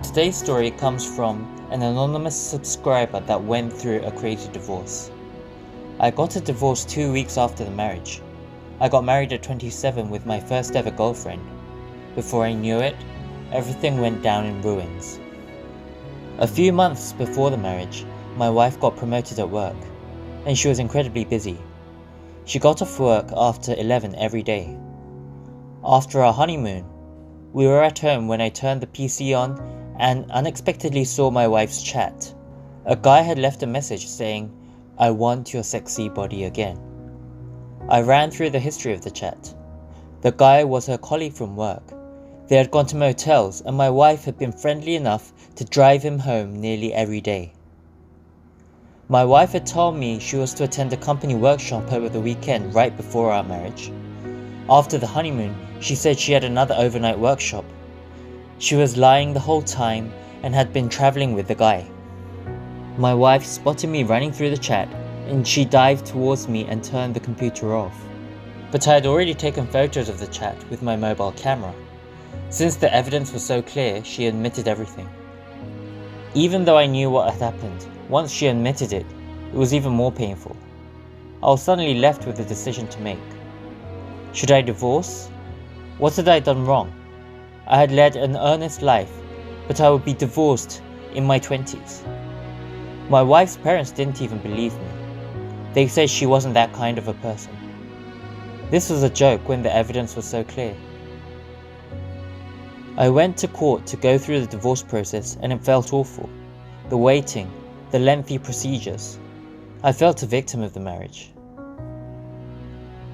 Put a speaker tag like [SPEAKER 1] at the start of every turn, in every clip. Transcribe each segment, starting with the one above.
[SPEAKER 1] Today's story comes from an anonymous subscriber that went through a crazy divorce. I got a divorce 2 weeks after the marriage. I got married at 27 with my first ever girlfriend. Before I knew it, everything went down in ruins. A few months before the marriage, my wife got promoted at work, and she was incredibly busy. She got off work after 11 every day. After our honeymoon, we were at home when I turned the PC on and unexpectedly saw my wife's chat. A guy had left a message saying, "I want your sexy body again." I ran through the history of the chat. The guy was her colleague from work. They had gone to motels, and my wife had been friendly enough to drive him home nearly every day. My wife had told me she was to attend a company workshop over the weekend right before our marriage. After the honeymoon, she said she had another overnight workshop. She was lying the whole time and had been traveling with the guy. My wife spotted me running through the chat, and she dived towards me and turned the computer off. But I had already taken photos of the chat with my mobile camera. Since the evidence was so clear, she admitted everything. Even though I knew what had happened, once she admitted it, it was even more painful. I was suddenly left with a decision to make. Should I divorce? What had I done wrong? I had led an earnest life, but I would be divorced in my 20s. My wife's parents didn't even believe me. They said she wasn't that kind of a person. This was a joke when the evidence was so clear. I went to court to go through the divorce process, and it felt awful. The waiting, the lengthy procedures. I felt a victim of the marriage.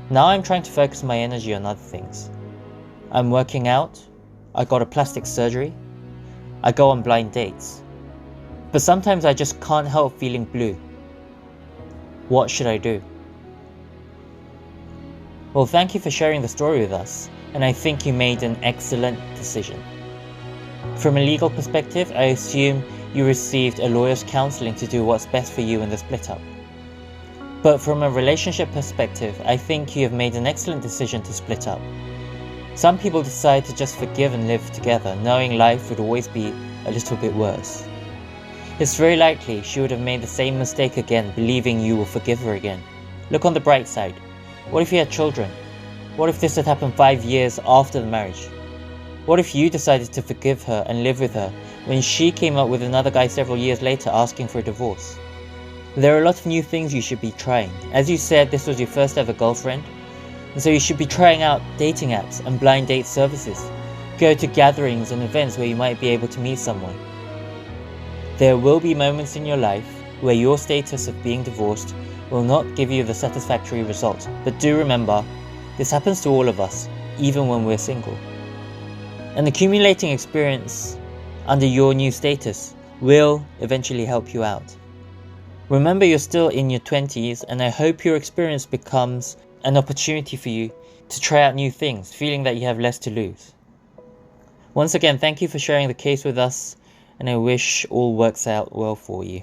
[SPEAKER 1] Now I'm trying to focus my energy on other things. I'm working out, I got a plastic surgery, I go on blind dates. But sometimes I just can't help feeling blue. What should I do? Well, thank you for sharing the story with us, and I think you made an excellent decision. From a legal perspective, I assume you received a lawyer's counseling to do what's best for you in the split up. But from a relationship perspective, I think you have made an excellent decision to split up. Some people decide to just forgive and live together, knowing life would always be a little bit worse. It's very likely she would have made the same mistake again, believing you will forgive her again. Look on the bright side. What if you had children? What if this had happened 5 years after the marriage? What if you decided to forgive her and live with her when she came up with another guy several years later asking for a divorce? There are a lot of new things you should be trying. As you said, this was your first ever girlfriend, and so you should be trying out dating apps and blind date services. Go to gatherings and events where you might be able to meet someone. There will be moments in your life where your status of being divorced will not give you the satisfactory result, but do remember, this happens to all of us, even when we're single. And accumulating experience under your new status will eventually help you out. Remember, you're still in your 20s, and I hope your experience becomes an opportunity for you to try out new things, feeling that you have less to lose. Once again, thank you for sharing the case with us, and I wish all works out well for you.